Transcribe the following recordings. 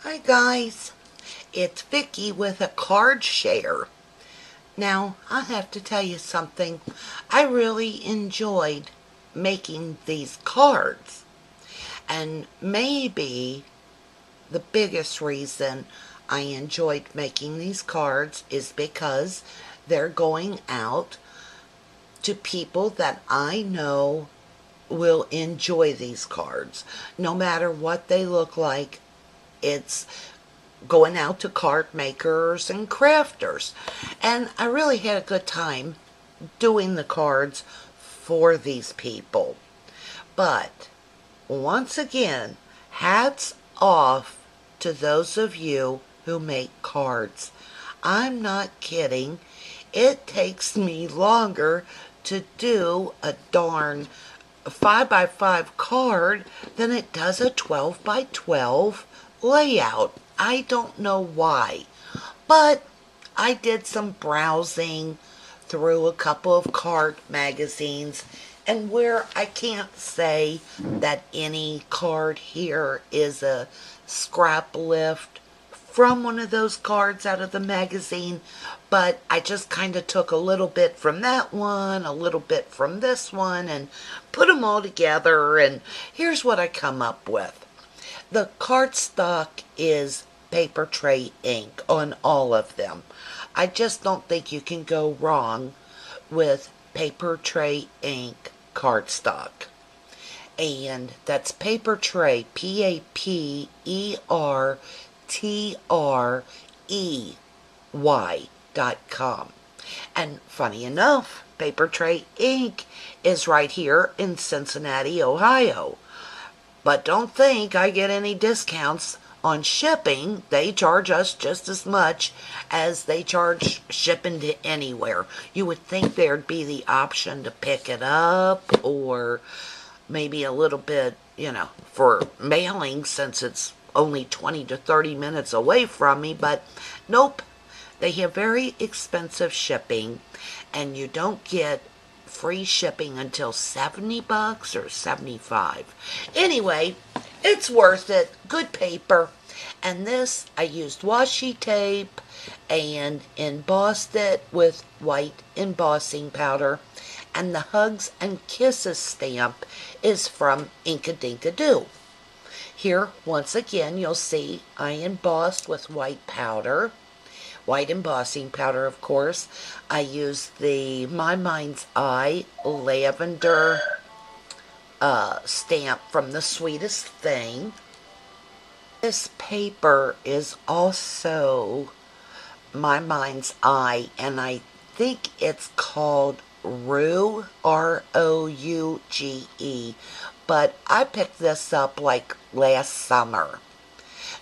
Hi guys, it's Vicky with a card share. Now, I have to tell you something. I really enjoyed making these cards. And maybe the biggest reason I enjoyed making these cards is because they're going out to people that I know will enjoy these cards. No matter what they look like, it's going out to card makers and crafters. And I really had a good time doing the cards for these people. But once again, hats off to those of you who make cards. I'm not kidding. It takes me longer to do a darn 5x5 card than it does a 12x12 layout. I don't know why, but I did some browsing through a couple of card magazines, and where I can't say that any card here is a scrap lift from one of those cards out of the magazine, but I just kind of took a little bit from that one, a little bit from this one, and put them all together, and here's what I come up with. The cardstock is paper tray ink on all of them. I just don't think you can go wrong with paper tray ink cardstock. And that's paper tray, PaperTrey.com. And funny enough, Paper Tray Ink is right here in Cincinnati, Ohio. But don't think I get any discounts on shipping. They charge us just as much as they charge shipping to anywhere. You would think there'd be the option to pick it up, or maybe a little bit, for mailing, since it's only 20 to 30 minutes away from me, but nope. They have very expensive shipping, and you don't get free shipping until $70 or $75. Anyway, it's worth it. Good paper. And this, I used washi tape and embossed it with white embossing powder. And the Hugs and Kisses stamp is from Inkadinkado. Here, once again, you'll see I embossed with white powder. White embossing powder, of course. I used the My Mind's Eye lavender stamp from The Sweetest Thing. This paper is also My Mind's Eye, and I think it's called Rouge, Rouge, but I picked this up like last summer.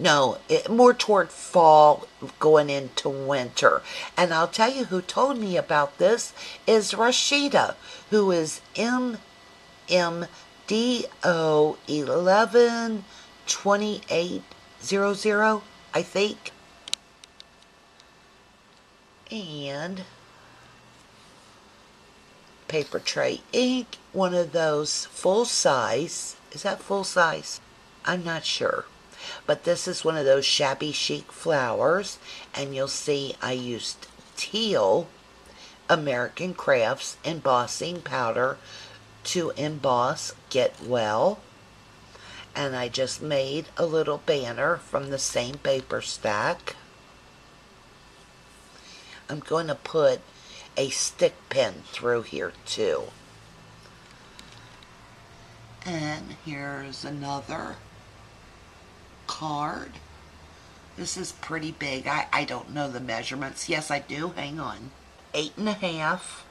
No, more toward fall, going into winter. And I'll tell you who told me about this is Rashida, who is MMDO112800, I think. And Paper Tray Ink, one of those full size. Is that full size? I'm not sure. But this is one of those shabby chic flowers, and you'll see I used teal American Crafts embossing powder to emboss Get Well. And I just made a little banner from the same paper stack. I'm going to put a stick pin through here too. And here's another card. This is pretty big. I don't know the measurements. Yes, I do. Hang on. 8.5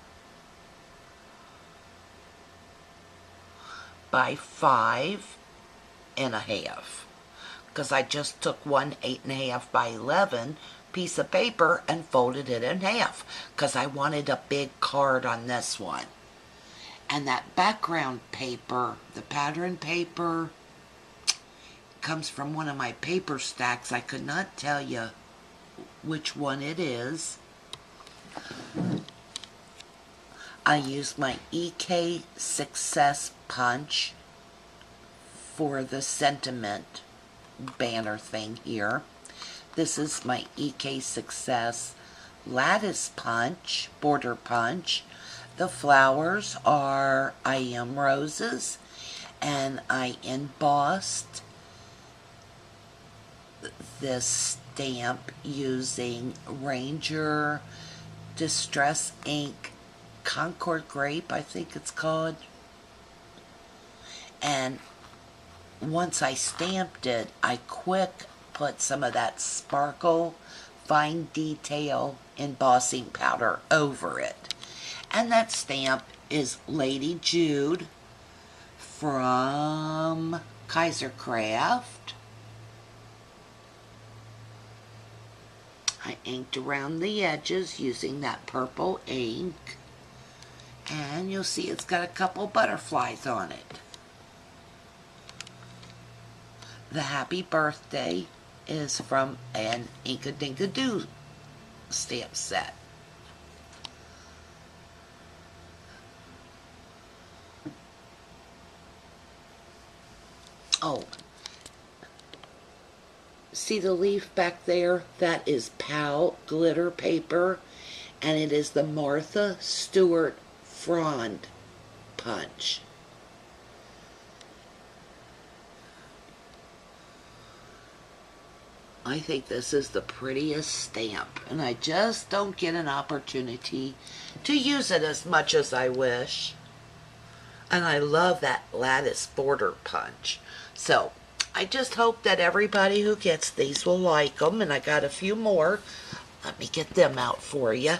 by 5.5. Because I just took one 8.5 by 11 piece of paper and folded it in half. Because I wanted a big card on this one. And that background paper, the pattern paper, comes from one of my paper stacks. I could not tell you which one it is. I used my EK Success Punch for the sentiment banner thing here. This is my EK Success lattice punch, border punch. The flowers are I Am Roses, and I embossed this stamp using Ranger Distress Ink Concord Grape, I think it's called. And once I stamped it, I quick put some of that Sparkle Fine Detail embossing powder over it. And that stamp is Lady Jude from Kaisercraft. I inked around the edges using that purple ink. And you'll see it's got a couple butterflies on it. The Happy Birthday is from an Ink-a-Dink-a-Doo stamp set. Oh, see the leaf back there? That is POW glitter paper, and it is the Martha Stewart Frond punch. I think this is the prettiest stamp, and I just don't get an opportunity to use it as much as I wish. And I love that lattice border punch. So I just hope that everybody who gets these will like them, and I got a few more. Let me get them out for you.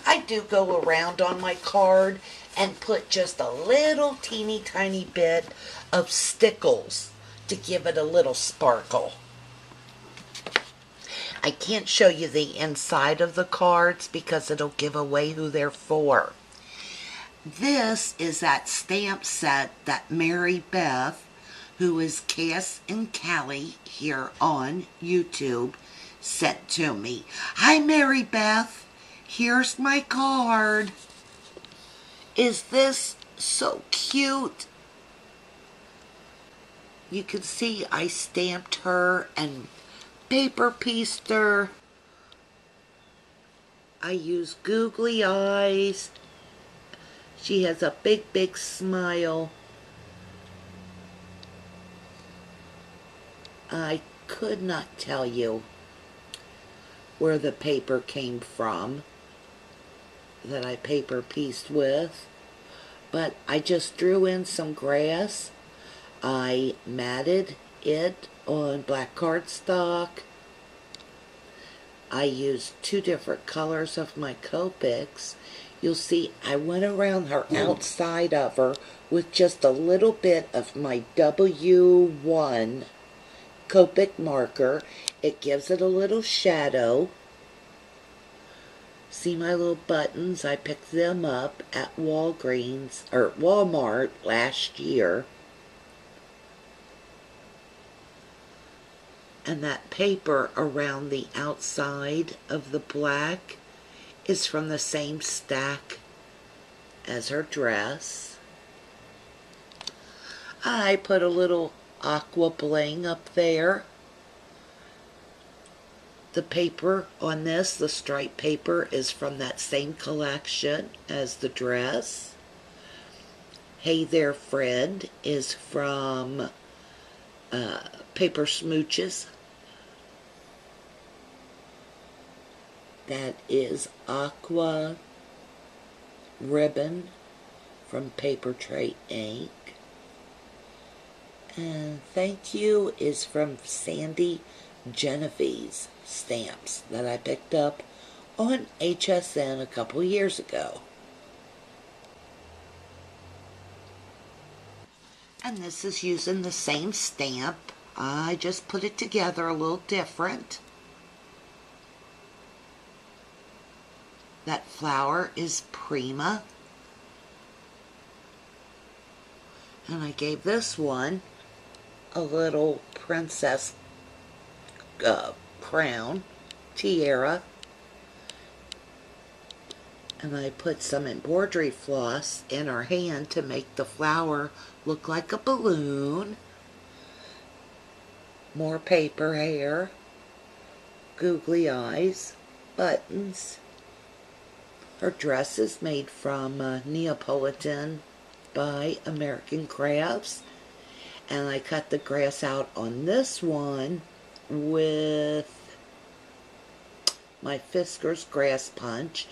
I do go around on my card and put just a little teeny tiny bit of stickles to give it a little sparkle. I can't show you the inside of the cards because it'll give away who they're for. This is that stamp set that Mary Beth, who is Cass and Callie here on YouTube, sent to me. Hi, Mary Beth. Here's my card. Is this so cute? You can see I stamped her and paper pieced her. I use googly eyes. She has a big, big smile. I could not tell you where the paper came from that I paper pieced with, but I just drew in some grass. I matted it on black cardstock. I used 2 different colors of my Copics. You'll see I went around her outside of her with just a little bit of my W1 Copic marker. It gives it a little shadow. See my little buttons? I picked them up at Walgreens or Walmart last year. And that paper around the outside of the black is from the same stack as her dress. I put a little aqua bling up there. The paper on this, the striped paper, is from that same collection as the dress. Hey There Friend is from Paper Smooches. That is aqua ribbon from Paper Tray Ink. And Thank You is from Sandy Genovese stamps that I picked up on HSN a couple years ago. And this is using the same stamp. I just put it together a little different. That flower is Prima. And I gave this one a little princess crown, tiara. And I put some embroidery floss in her hand to make the flower look like a balloon. more paper hair, googly eyes, buttons. Her dress is made from Neapolitan by American Crafts. And I cut the grass out on this one with my Fiskars Grass Punch.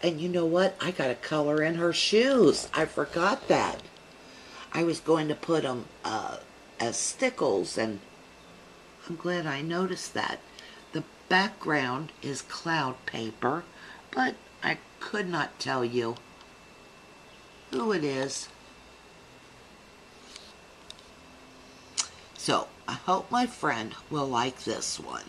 And you know what? I got a color in her shoes. I forgot that. I was going to put them as stickles, and I'm glad I noticed that. The background is cloud paper, but I could not tell you who it is. So, I hope my friend will like this one.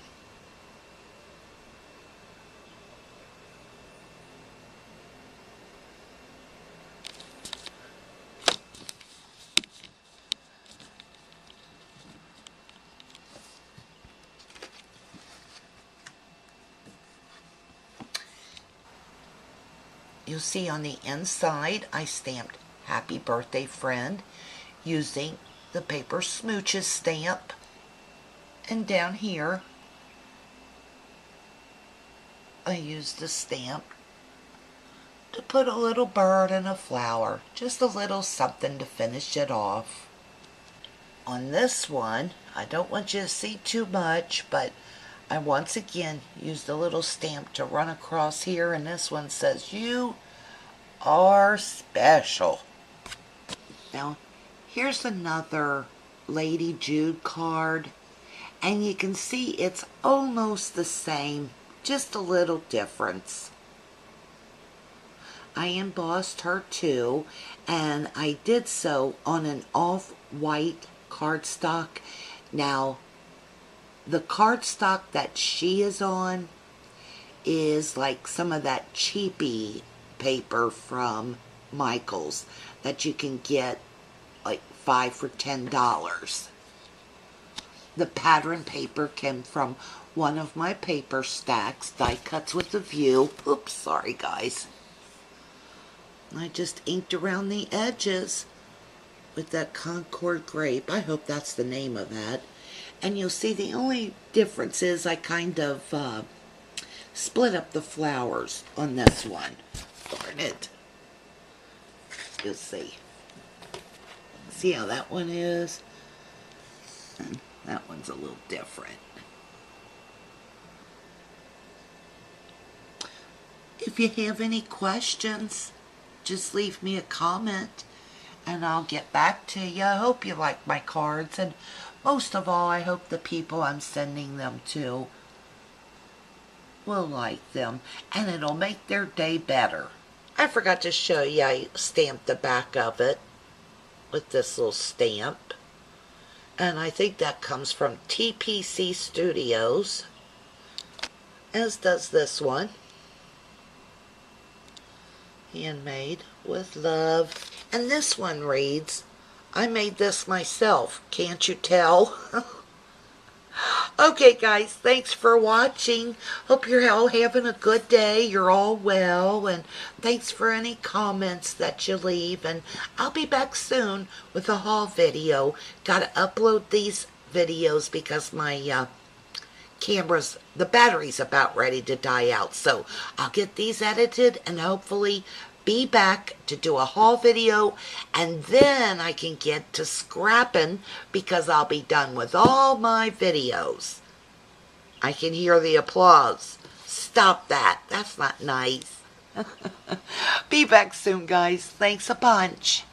You'll see on the inside I stamped Happy Birthday Friend using the Paper Smooches stamp. And down here I used the stamp to put a little bird and a flower. Just a little something to finish it off. On this one, I don't want you to see too much, but I once again used a little stamp to run across here, and this one says, "You are special." Now, here's another Lady Jude card, and you can see it's almost the same, just a little difference. I embossed her too, and I did so on an off-white cardstock. Now, the cardstock that she is on is like some of that cheapy paper from Michaels that you can get like 5 for $10. The pattern paper came from one of my paper stacks, Die Cuts with a View. Oops, sorry guys. I just inked around the edges with that Concord Grape. I hope that's the name of that. And you'll see the only difference is I kind of split up the flowers on this one. Darn it. You'll see. See how that one is? And that one's a little different. If you have any questions, just leave me a comment and I'll get back to you. I hope you like my cards, and most of all, I hope the people I'm sending them to will like them, and it'll make their day better. I forgot to show you, I stamped the back of it with this little stamp, and I think that comes from TPC Studios, as does this one. Handmade with love. And this one reads, I made this myself, can't you tell? Okay guys, thanks for watching. Hope you're all having a good day, you're all well, and thanks for any comments that you leave, and I'll be back soon with a haul video. Gotta upload these videos because my the battery's about ready to die out, so I'll get these edited and hopefully be back to do a haul video, and then I can get to scrapping because I'll be done with all my videos. I can hear the applause. Stop that. That's not nice. Be back soon, guys. Thanks a bunch.